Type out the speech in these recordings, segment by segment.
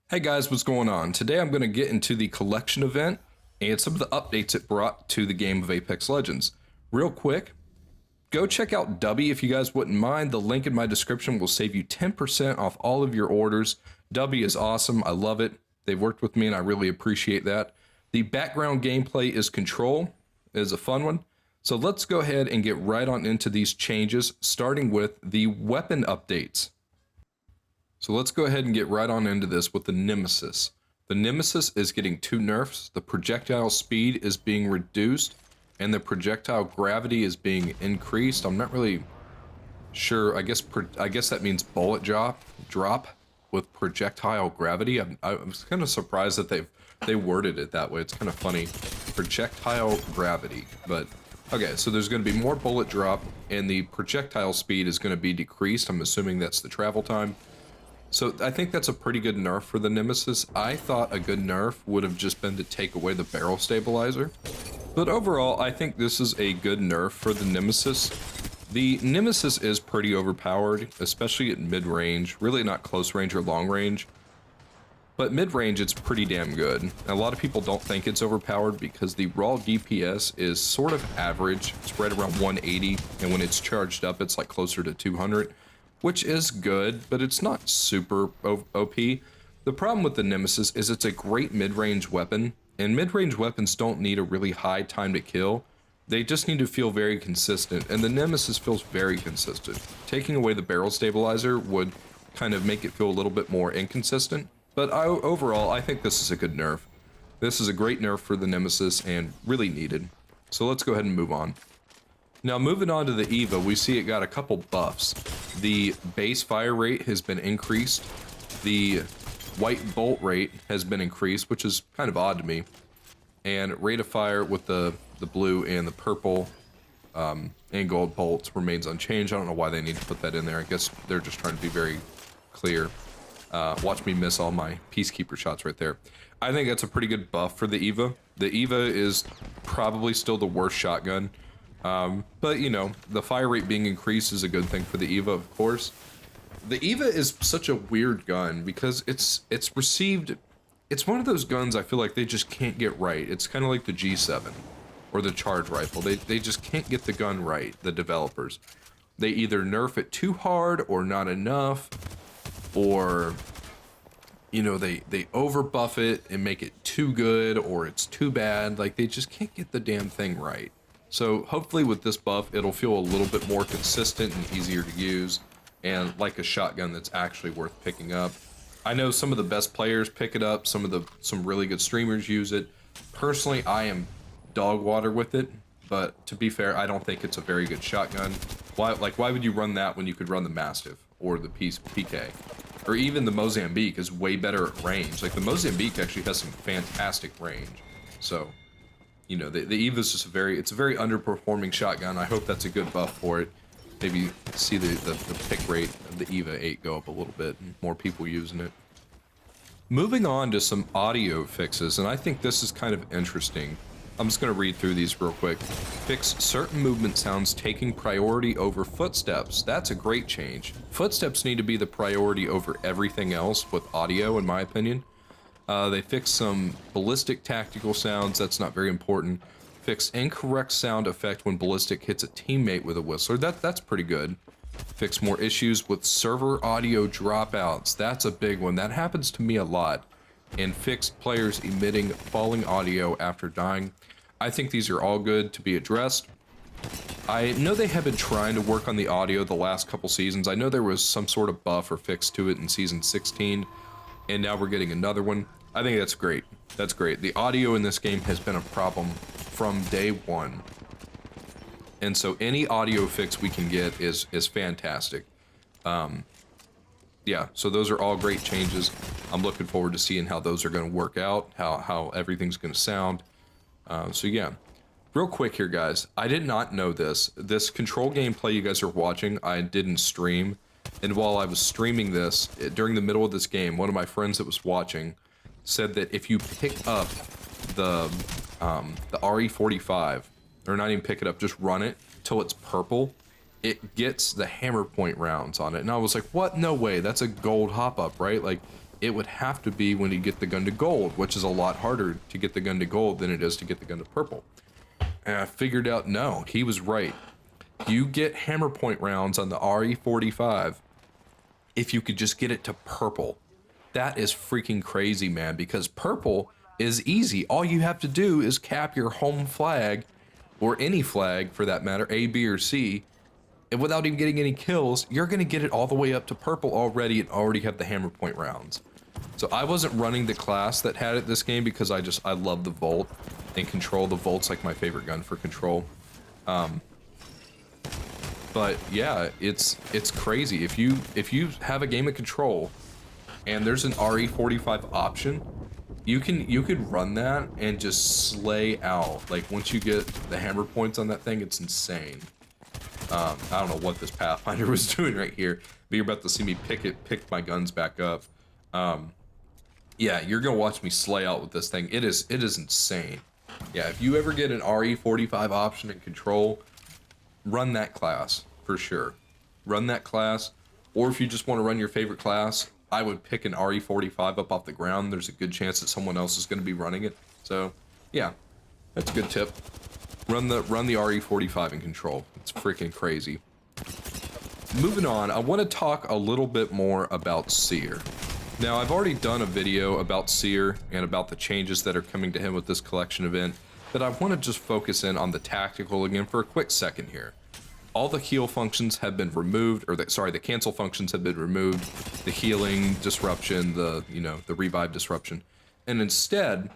Hey guys, what's going on? Today I'm going to get into the collection event and some of the updates it brought to the game of Apex Legends. Real quick, go check out Dubby if you guys wouldn't mind. The link in my description will save you 10% off all of your orders. Dubby is awesome. I love it. They've worked with me and I really appreciate that. The background gameplay is Control. It is a fun one. So let's go ahead and get right on into these changes, starting with the weapon updates. So let's go ahead and get right on into this with the Nemesis. The Nemesis is getting two nerfs. The projectile speed is being reduced and the projectile gravity is being increased. I'm not really sure. I guess that means bullet drop with projectile gravity. I was kind of surprised that they worded it that way. It's kind of funny. Projectile gravity. But okay, so there's going to be more bullet drop and the projectile speed is going to be decreased. I'm assuming that's the travel time. So I think that's a pretty good nerf for the Nemesis. I thought a good nerf would have just been to take away the barrel stabilizer. But overall, I think this is a good nerf for the Nemesis. The Nemesis is pretty overpowered, especially at mid-range. Really not close range or long range. But mid-range, it's pretty damn good. A lot of people don't think it's overpowered because the raw DPS is sort of average. It's right around 180, and when it's charged up, it's like closer to 200. Which is good, but it's not super OP. The problem with the Nemesis is it's a great mid-range weapon, and mid-range weapons don't need a really high time to kill. They just need to feel very consistent, and the Nemesis feels very consistent. Taking away the barrel stabilizer would kind of make it feel a little bit more inconsistent, but overall, I think this is a good nerf. This is a great nerf for the Nemesis and really needed. So let's go ahead and move on. Now moving on to the Eva, we see it got a couple buffs. The base fire rate has been increased. The white bolt rate has been increased, which is kind of odd to me. And rate of fire with the blue and the purple and gold bolts remains unchanged. I don't know why they need to put that in there. I guess they're just trying to be very clear. Watch me miss all my Peacekeeper shots right there. I think that's a pretty good buff for the Eva. The Eva is probably still the worst shotgun. But you know, the fire rate being increased is a good thing for the Eva, of course. The Eva is such a weird gun because it's one of those guns I feel like they just can't get right. It's kind of like the G7 or the charge rifle. They just can't get the gun right, the developers. They either nerf it too hard or not enough, or you know, they over buff it and make it too good, or it's too bad. Like they just can't get the damn thing right. So hopefully with this buff, it'll feel a little bit more consistent and easier to use, and like a shotgun that's actually worth picking up. I know some of the best players pick it up, some really good streamers use it. Personally, I am dog water with it, but to be fair, I don't think it's a very good shotgun. Why would you run that when you could run the Mastiff or the PK? Or even the Mozambique is way better at range. Like the Mozambique actually has some fantastic range. So you know, the Eva is just a very underperforming shotgun. I hope that's a good buff for it. Maybe see the pick rate of the Eva 8 go up a little bit and more people using it. Moving on to some audio fixes, and I think this is kind of interesting. I'm just going to read through these real quick. Fix certain movement sounds taking priority over footsteps. That's a great change. Footsteps need to be the priority over everything else with audio, in my opinion. They fixed some ballistic tactical sounds. That's not very important. Fixed incorrect sound effect when ballistic hits a teammate with a whistler. That's pretty good. Fixed more issues with server audio dropouts. That's a big one. That happens to me a lot. And fixed players emitting falling audio after dying. I think these are all good to be addressed. I know they have been trying to work on the audio the last couple seasons. I know there was some sort of buff or fix to it in season 16. And now we're getting another one. I think that's great. That's great. The audio in this game has been a problem from day one. And so any audio fix we can get is fantastic. Yeah, so those are all great changes. I'm looking forward to seeing how those are going to work out, how everything's going to sound. So yeah. Real quick here, guys. I did not know this. This Control gameplay you guys are watching, I didn't stream. And while I was streaming this, during the middle of this game, one of my friends that was watching said that if you pick up the RE45, or not even pick it up, just run it till it's purple, it gets the hammer point rounds on it. And I was like, what? No way. That's a gold hop up, right? Like, it would have to be when you get the gun to gold, which is a lot harder to get the gun to gold than it is to get the gun to purple. And I figured out, no, he was right. You get hammer point rounds on the RE45 if you could just get it to purple. That is freaking crazy, man, because purple is easy. All you have to do is cap your home flag, or any flag for that matter, A, B, or C, and without even getting any kills, you're going to get it all the way up to purple already and already have the hammer point rounds. So I wasn't running the class that had it this game because I love the Volt and Control. The Volt's like my favorite gun for Control. But yeah, it's crazy. If you have a game of Control and there's an RE45 option, you could run that and just slay out. Like once you get the hammer points on that thing, it's insane. I don't know what this Pathfinder was doing right here, but you're about to see me pick my guns back up. Yeah, you're gonna watch me slay out with this thing. It is insane. Yeah, if you ever get an RE45 option in Control, run that class for sure. Run that class, or if you just want to run your favorite class, I would pick an RE45 up off the ground. There's a good chance that someone else is going to be running it. So, yeah, that's a good tip. Run the RE45 in Control. It's freaking crazy. Moving on, I want to talk a little bit more about Seer. Now, I've already done a video about Seer and about the changes that are coming to him with this collection event, but I want to just focus in on the tactical again for a quick second here. All the heal functions have been removed, or the cancel functions have been removed, the healing disruption, the revive disruption, and instead,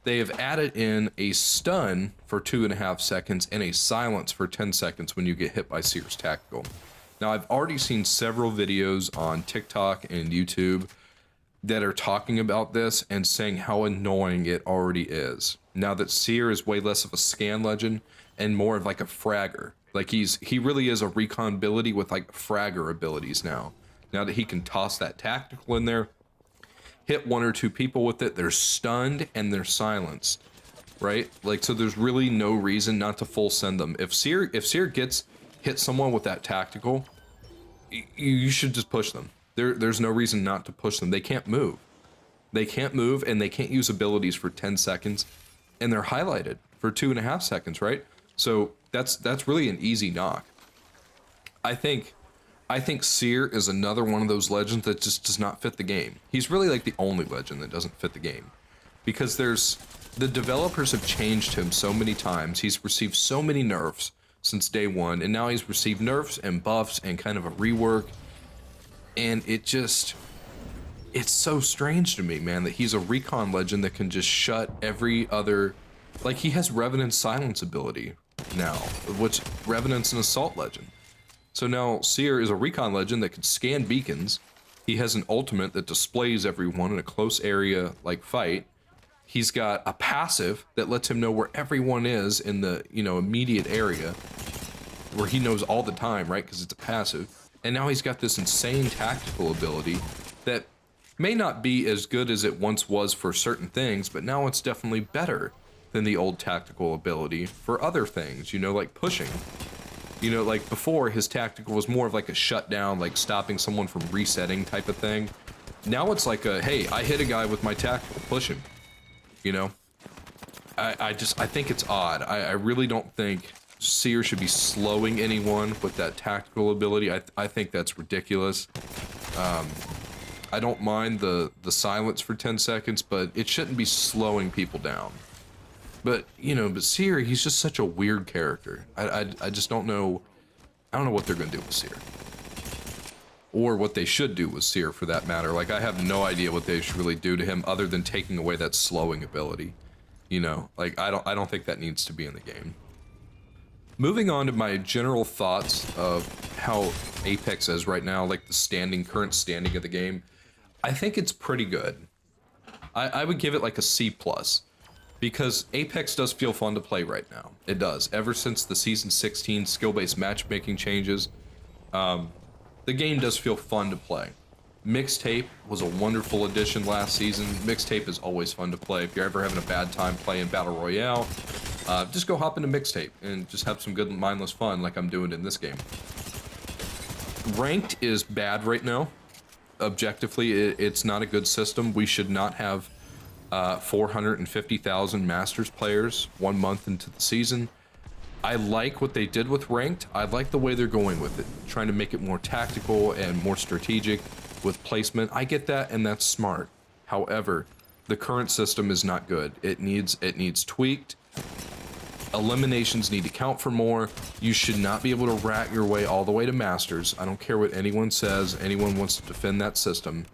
they have added in a stun for 2.5 seconds and a silence for 10 seconds when you get hit by Seer's Tactical. Now, I've already seen several videos on TikTok and YouTube that are talking about this and saying how annoying it already is. Now that Seer is way less of a scan legend and more of like a fragger. Like he really is a recon ability with like fragger abilities now. Now that he can toss that tactical in there, hit 1 or 2 people with it, they're stunned and they're silenced, right? Like, so there's really no reason not to full send them. If Seer hit someone with that tactical, you should just push them. There's no reason not to push them. They can't move. They can't move and they can't use abilities for 10 seconds and they're highlighted for 2.5 seconds, right? So that's really an easy knock. I think Seer is another one of those legends that just does not fit the game. He's really like the only legend that doesn't fit the game. Because the developers have changed him so many times. He's received so many nerfs since day one, and now he's received nerfs and buffs and kind of a rework. And it's so strange to me, man, that he's a recon legend that can just shut every other... Like, he has Revenant's silence ability now, which Revenant's an assault legend. So now Seer is a recon legend that can scan beacons. He has an ultimate that displays everyone in a close area like fight. He's got a passive that lets him know where everyone is in the, immediate area, where he knows all the time, right? Because it's a passive. And now he's got this insane tactical ability that may not be as good as it once was for certain things, but now it's definitely better than the old tactical ability for other things, like pushing. Like before, his tactical was more of like a shutdown, like stopping someone from resetting type of thing. Now it's like a, hey, I hit a guy with my tactical, push him. I think it's odd. I really don't think Seer should be slowing anyone with that tactical ability. I think that's ridiculous. I don't mind the silence for 10 seconds, but it shouldn't be slowing people down. But, but Seer, he's just such a weird character. I just don't know. I don't know what they're going to do with Seer. Or what they should do with Seer, for that matter. Like, I have no idea what they should really do to him other than taking away that slowing ability. Like, I don't think that needs to be in the game. Moving on to my general thoughts of how Apex is right now, like the current standing of the game. I think it's pretty good. I would give it like a C+. Because Apex does feel fun to play right now. It does. Ever since the Season 16 skill-based matchmaking changes, the game does feel fun to play. Mixtape was a wonderful addition last season. Mixtape is always fun to play. If you're ever having a bad time playing Battle Royale, just go hop into Mixtape and just have some good mindless fun like I'm doing in this game. Ranked is bad right now. objectively, it's not a good system. We should not have 450,000 Masters players 1 month into the season. I like what they did with ranked. I like the way they're going with it, trying to make it more tactical and more strategic with placement. I get that, and that's smart. However, the current system is not good. It needs tweaked. Eliminations need to count for more. You should not be able to rat your way all the way to Masters. I don't care what anyone says. Anyone wants to defend that system.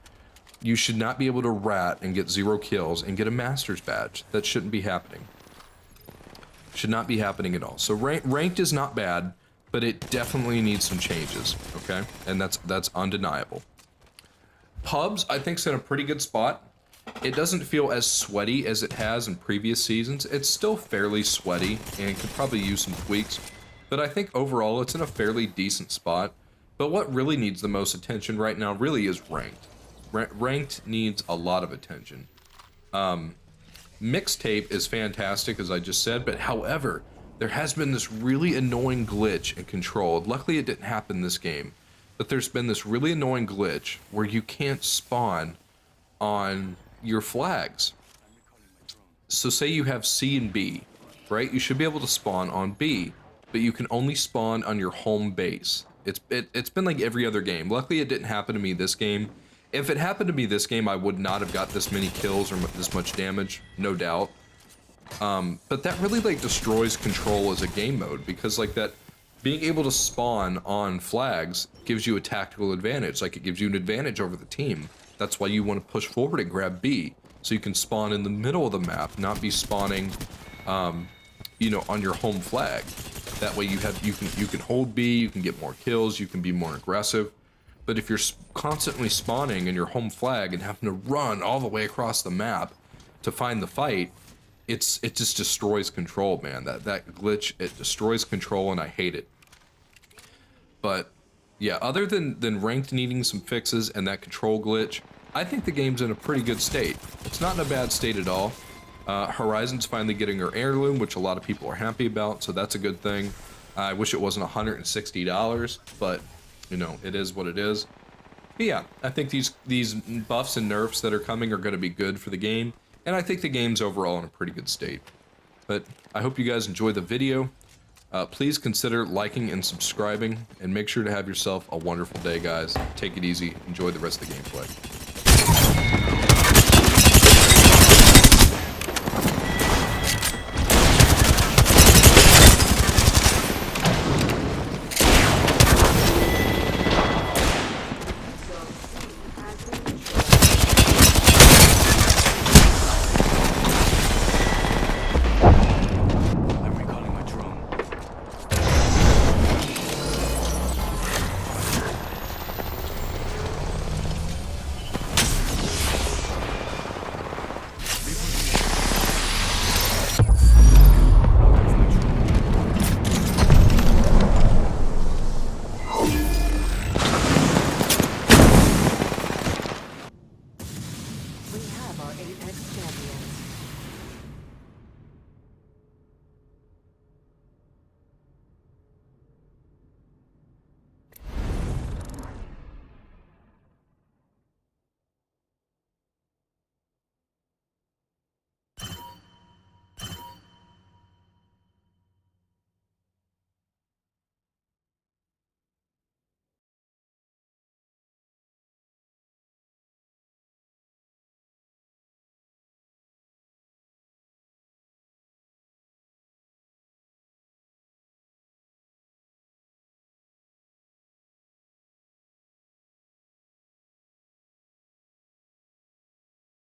You should not be able to rat and get 0 kills and get a Masters badge. That shouldn't be happening. Should not be happening at all. So ranked is not bad, but it definitely needs some changes, okay? And that's undeniable. Pubs, I think, is in a pretty good spot. It doesn't feel as sweaty as it has in previous seasons. It's still fairly sweaty and could probably use some tweaks, but I think overall it's in a fairly decent spot. But what really needs the most attention right now really is ranked. Ranked needs a lot of attention. Mixtape is fantastic, as I just said, but however, there has been this really annoying glitch in Control. Luckily it didn't happen this game, but there's been this really annoying glitch where you can't spawn on your flags. So say you have C and B, right? You should be able to spawn on B, but you can only spawn on your home base. It's been like every other game. Luckily it didn't happen to me this game. If it happened to me this game, I would not have got this many kills or this much damage, no doubt. But that really like destroys Control as a game mode, because like that being able to spawn on flags gives you a tactical advantage. Like it gives you an advantage over the team. That's why you want to push forward and grab B, so you can spawn in the middle of the map, not be spawning, you know, on your home flag. That way you can hold B, you can get more kills, you can be more aggressive. But if you're constantly spawning in your home flag and having to run all the way across the map to find the fight, it just destroys Control, man. That glitch, it destroys Control, and I hate it. But yeah, other than ranked needing some fixes and that Control glitch, I think the game's in a pretty good state. It's not in a bad state at all. Horizon's finally getting her heirloom, which a lot of people are happy about, so that's a good thing. I wish it wasn't $160, but you know, it is what it is. But yeah, I think these buffs and nerfs that are coming are going to be good for the game, and I think the game's overall in a pretty good state. But I hope you guys enjoy the video. Please consider liking and subscribing, and make sure to have yourself a wonderful day, guys. Take it easy. Enjoy the rest of the gameplay. We have our Apex champions.